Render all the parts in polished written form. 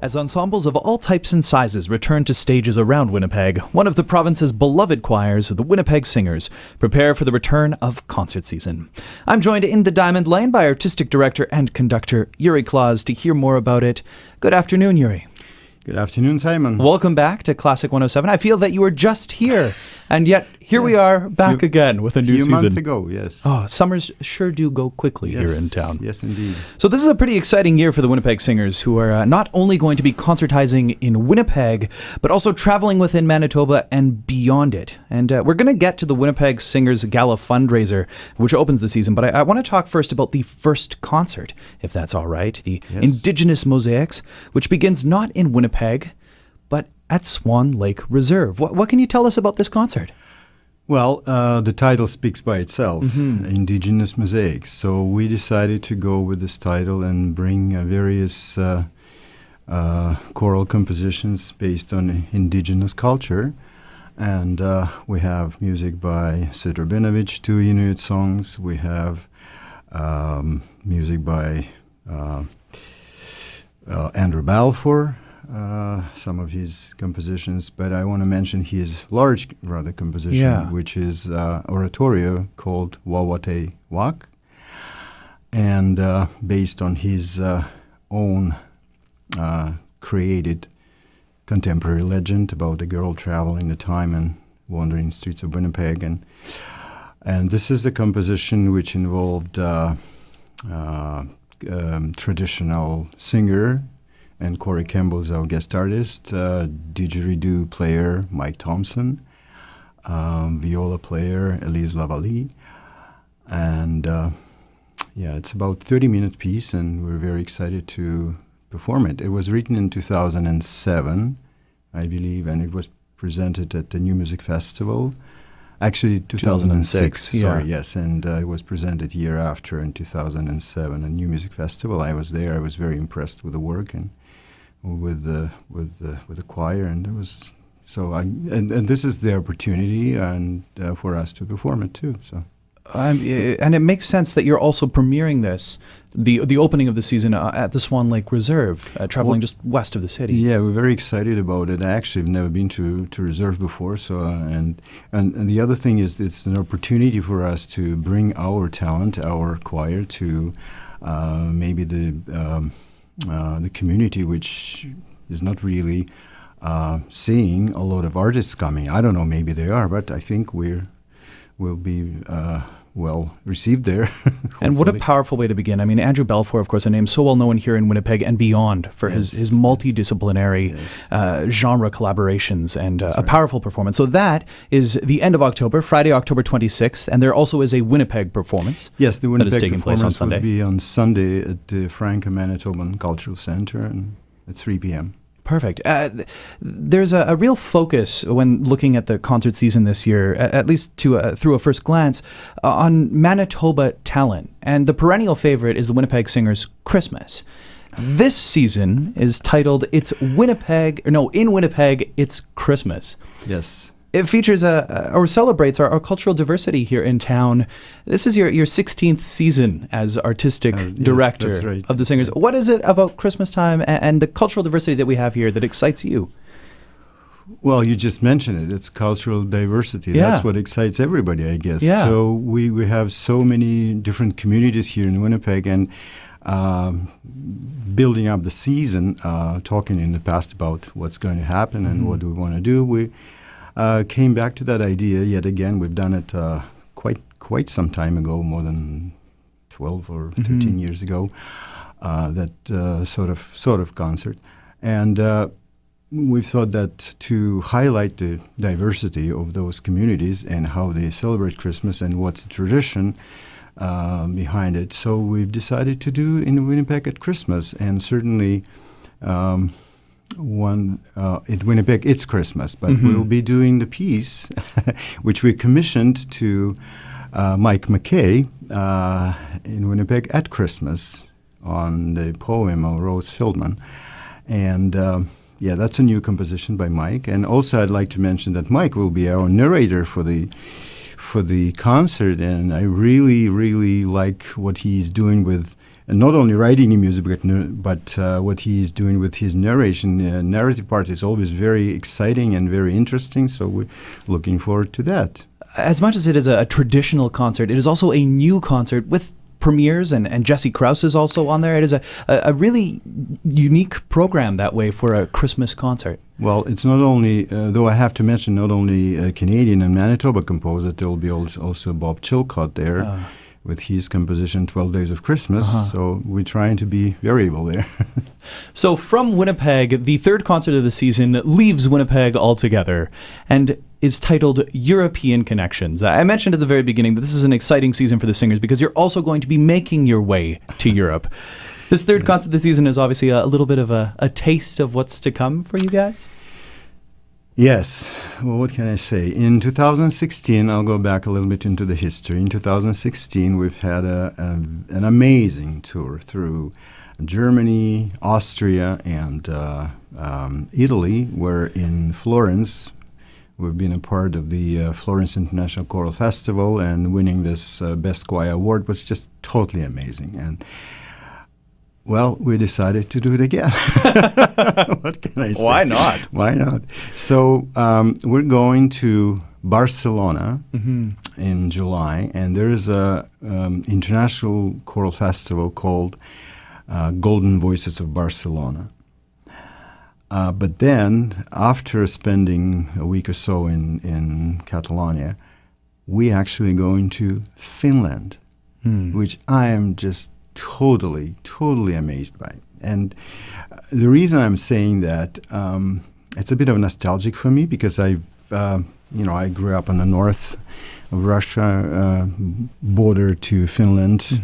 As ensembles of all types and sizes return to stages around Winnipeg, one of the province's beloved choirs, the Winnipeg Singers, prepare for the return of concert season. I'm joined in the Diamond Lane by Artistic Director and Conductor Yuri Klaz to hear more about it. Good afternoon, Yuri. Good afternoon, Simon. Welcome back to Classic 107. I feel that you were just here, and yet here we are back again with a new season. A few months ago, yes. Oh, summers sure do go quickly here in town. Yes, indeed. So this is a pretty exciting year for the Winnipeg Singers, who are not only going to be concertizing in Winnipeg, but also traveling within Manitoba and beyond it. And we're going to get to the Winnipeg Singers Gala Fundraiser, which opens the season. But I want to talk first about the first concert, if that's all right. The Indigenous Mosaics, which begins not in Winnipeg, but at Swan Lake Reserve. What can you tell us about this concert? Well, the title speaks by itself, Indigenous Mosaics. So we decided to go with this title and bring various choral compositions based on indigenous culture. And we have music by Sid Rabinovich, 2 Inuit songs. We have music by Andrew Balfour, some of his compositions, but I want to mention his large composition, which is oratorio called Wawate Wak, and based on his own created contemporary legend about a girl traveling the time and wandering streets of Winnipeg, and this is the composition which involved traditional singer. And Corey Campbell is our guest artist, didgeridoo player Mike Thompson, viola player Elise Lavallée, and it's about 30-minute piece, and we're very excited to perform it. It was written in 2007, I believe, and it was presented at the New Music Festival. Actually, 2006. Sorry, yes, and it was presented year after in 2007, a New Music Festival. I was there. I was very impressed with the work and with the choir, and it was so. And this is the opportunity and for us to perform it too. So. And it makes sense that you're also premiering this, the opening of the season at the Swan Lake Reserve, traveling just west of the city. Yeah, we're very excited about it. I actually have never been to Reserve before, so and the other thing is it's an opportunity for us to bring our talent, our choir, to maybe the community, which is not really seeing a lot of artists coming. I don't know, maybe they are, but I think we'll be well received there. And what a powerful way to begin. I mean, Andrew Balfour, of course, a name so well known here in Winnipeg and beyond for his multidisciplinary genre collaborations and a powerful performance. So that is the end of October, Friday, October 26th, and there also is a Winnipeg performance. Yes, the Winnipeg that is taking place on Sunday. Will be on Sunday at the Franco-Manitoban Cultural Center and at 3 p.m. Perfect. There's a real focus when looking at the concert season this year, at least through a first glance, on Manitoba talent. And the perennial favorite is the Winnipeg Singers' Christmas. This season is titled In Winnipeg, It's Christmas. Yes. It features or celebrates our cultural diversity here in town. This is your 16th season as artistic director of the Singers. What is it about Christmas time and the cultural diversity that we have here that excites you? Well, you just mentioned it. It's cultural diversity. Yeah. That's what excites everybody, I guess. Yeah. So we have so many different communities here in Winnipeg, and building up the season, talking in the past about what's going to happen and what do we want to do, we came back to that idea yet again. We've done it quite some time ago, more than 12 or 13 years ago, that sort of concert. And we thought that to highlight the diversity of those communities and how they celebrate Christmas and what's the tradition behind it, so we've decided to do in Winnipeg at Christmas, and certainly in Winnipeg, it's Christmas, but we'll be doing the piece, which we commissioned to Mike McKay in Winnipeg at Christmas on the poem of Rose Feldman. And that's a new composition by Mike. And also I'd like to mention that Mike will be our narrator for the for the concert, and I really, really like what he's doing with not only writing the music, but what he's doing with his narration. Narrative part is always very exciting and very interesting, so we're looking forward to that. As much as it is a traditional concert, it is also a new concert with premieres, and Jesse Krause is also on there. It is a really unique program that way for a Christmas concert. Well, it's not only, though I have to mention, not only a Canadian and Manitoba composer, there will be also Bob Chilcott there with his composition 12 Days of Christmas. So we're trying to be variable there. So from Winnipeg, the third concert of the season leaves Winnipeg altogether and is titled European Connections. I mentioned at the very beginning that this is an exciting season for the Singers because you're also going to be making your way to Europe. This third concert of the season is obviously a little bit of a taste of what's to come for you guys. Yes. Well, what can I say? In 2016, I'll go back a little bit into the history. In 2016, we've had an amazing tour through Germany, Austria, and Italy. We're in Florence. We've been a part of the Florence International Choral Festival, and winning this Best Choir Award was just totally amazing. And well, we decided to do it again. What can I say? Why not? Why not? So we're going to Barcelona in July, and there is a international choral festival called Golden Voices of Barcelona. But then, after spending a week or so in Catalonia, we actually going to Finland, which I am just totally amazed by. And the reason I'm saying that, it's a bit of nostalgic for me because I grew up on the north of Russia, border to Finland,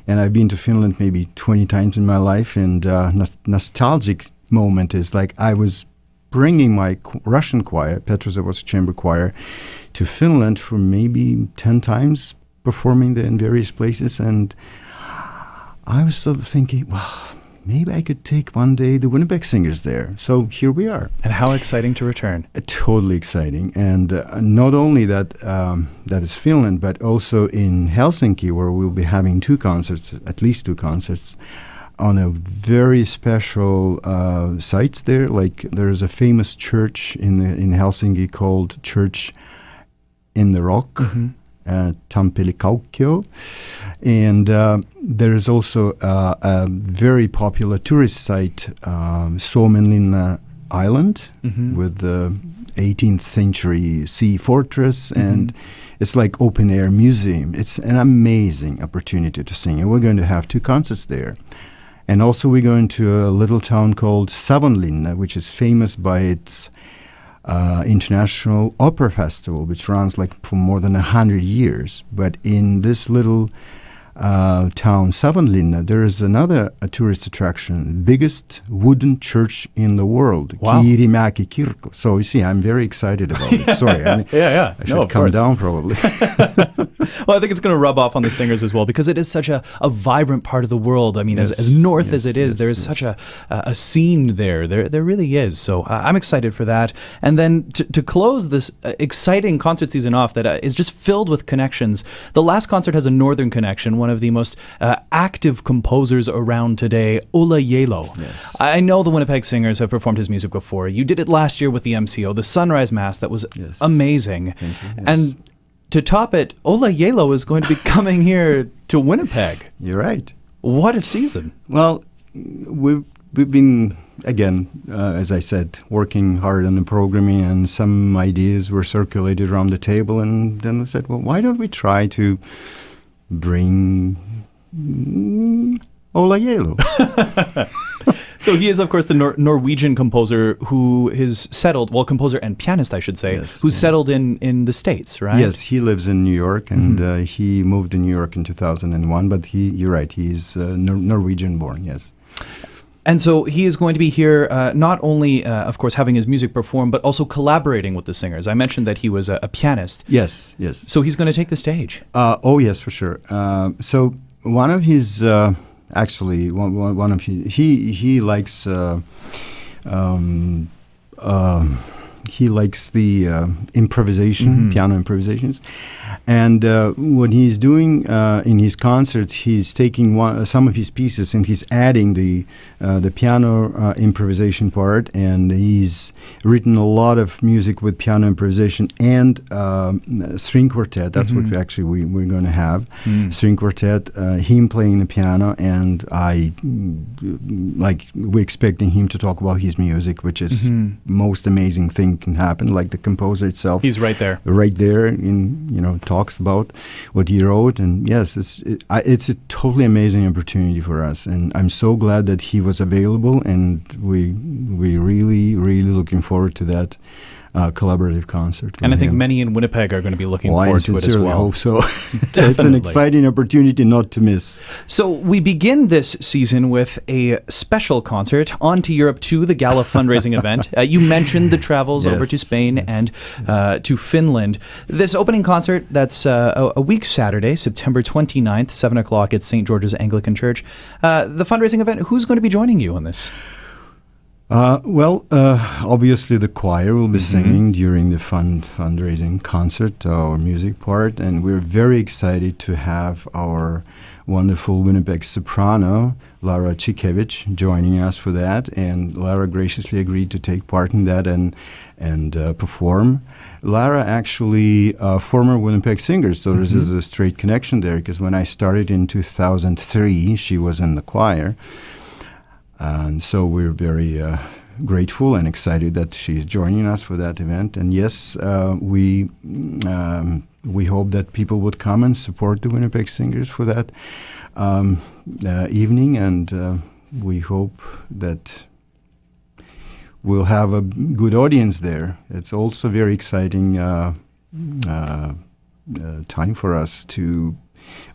and I've been to Finland maybe 20 times in my life. And nostalgic moment is like I was bringing my Russian choir, Petrozavodsk Chamber Choir, to Finland for maybe 10 times, performing there in various places, and I was sort of thinking, well, maybe I could take one day the Winnipeg Singers there. So here we are. And how exciting to return. Totally exciting. And not only that is Finland, but also in Helsinki, where we'll be having at least two concerts, on a very special sites there. Like there's a famous church in Helsinki called Church in the Rock. Tampere-Kaukio, and there is also a very popular tourist site, Suomenlinna Island, with the 18th century sea fortress, and it's like open air museum. It's an amazing opportunity to sing, and we're going to have two concerts there. And also we're going to a little town called Savonlinna, which is famous by its International Opera Festival, which runs like for more than 100 years. But in this little town, Savonlinna, there is another tourist attraction, biggest wooden church in the world, Wow. Kirimäki Kirkko. So you see, I'm very excited about it. Sorry, I should calm down probably. Well, I think it's going to rub off on the Singers as well because it is such a vibrant part of the world. I mean, as north as it is, there is such a scene there. There really is. So I'm excited for that. And then to close this exciting concert season off that is just filled with connections, the last concert has a northern connection, one of the most active composers around today, Ola Yelo. Yes. I know the Winnipeg Singers have performed his music before. You did it last year with the MCO, the Sunrise Mass. That was amazing. Thank you. Yes. And to top it, Ola Yelo is going to be coming here to Winnipeg. You're right. What a season. Well, we've been, again, as I said, working hard on the programming, and some ideas were circulated around the table, and then we said, well, why don't we try to bring Ola Yelo? So he is, of course, the Norwegian composer who is settled, well, composer and pianist, I should say, who's settled in the States, right? Yes, he lives in New York, and he moved to New York in 2001, but you're right, he's Norwegian-born, yes. And so he is going to be here not only, of course, having his music performed, but also collaborating with the Singers. I mentioned that he was a pianist. Yes. So he's going to take the stage. Oh, yes, for sure. So one of his... Actually, one of he likes what he likes the improvisation, piano improvisations. And what he's doing in his concerts, he's taking some of his pieces and he's adding the piano improvisation part. And he's written a lot of music with piano improvisation and string quartet. That's what we're going to have. String quartet, him playing the piano, and we're expecting him to talk about his music, which is most amazing thing can happen. Like the composer itself, he's right there, talks about what he wrote. And yes, it's a totally amazing opportunity for us, and I'm so glad that he was available, and we really looking forward to that collaborative concert. And I think many in Winnipeg are going to be looking forward to it as well. I hope so. It's an exciting opportunity not to miss. So we begin this season with a special concert, On to Europe 2, the Gala fundraising event. You mentioned the travels over to Spain and to Finland. This opening concert, that's a week Saturday, September 29th, 7 o'clock at St. George's Anglican Church. The fundraising event, who's going to be joining you on this? Obviously the choir will be singing during the fundraising concert, our music part, and we're very excited to have our wonderful Winnipeg soprano, Lara Cikevich, joining us for that, and Lara graciously agreed to take part in that and perform. Lara actually former Winnipeg Singers, so this is a straight connection there, because when I started in 2003, she was in the choir. And so we're very grateful and excited that she's joining us for that event. And yes, we hope that people would come and support the Winnipeg Singers for that evening. And we hope that we'll have a good audience there. It's also very exciting time for us to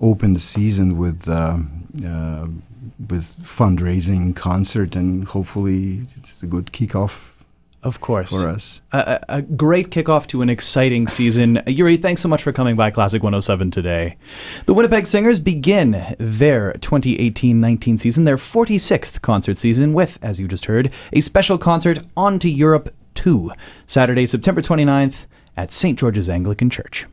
open the season with fundraising concert, and hopefully it's a good kickoff. Of course. For us. A great kickoff to an exciting season. Yuri, thanks so much for coming by Classic 107 today. The Winnipeg Singers begin their 2018-19 season, their 46th concert season with, as you just heard, a special concert, On to Europe 2, Saturday, September 29th at St. George's Anglican Church.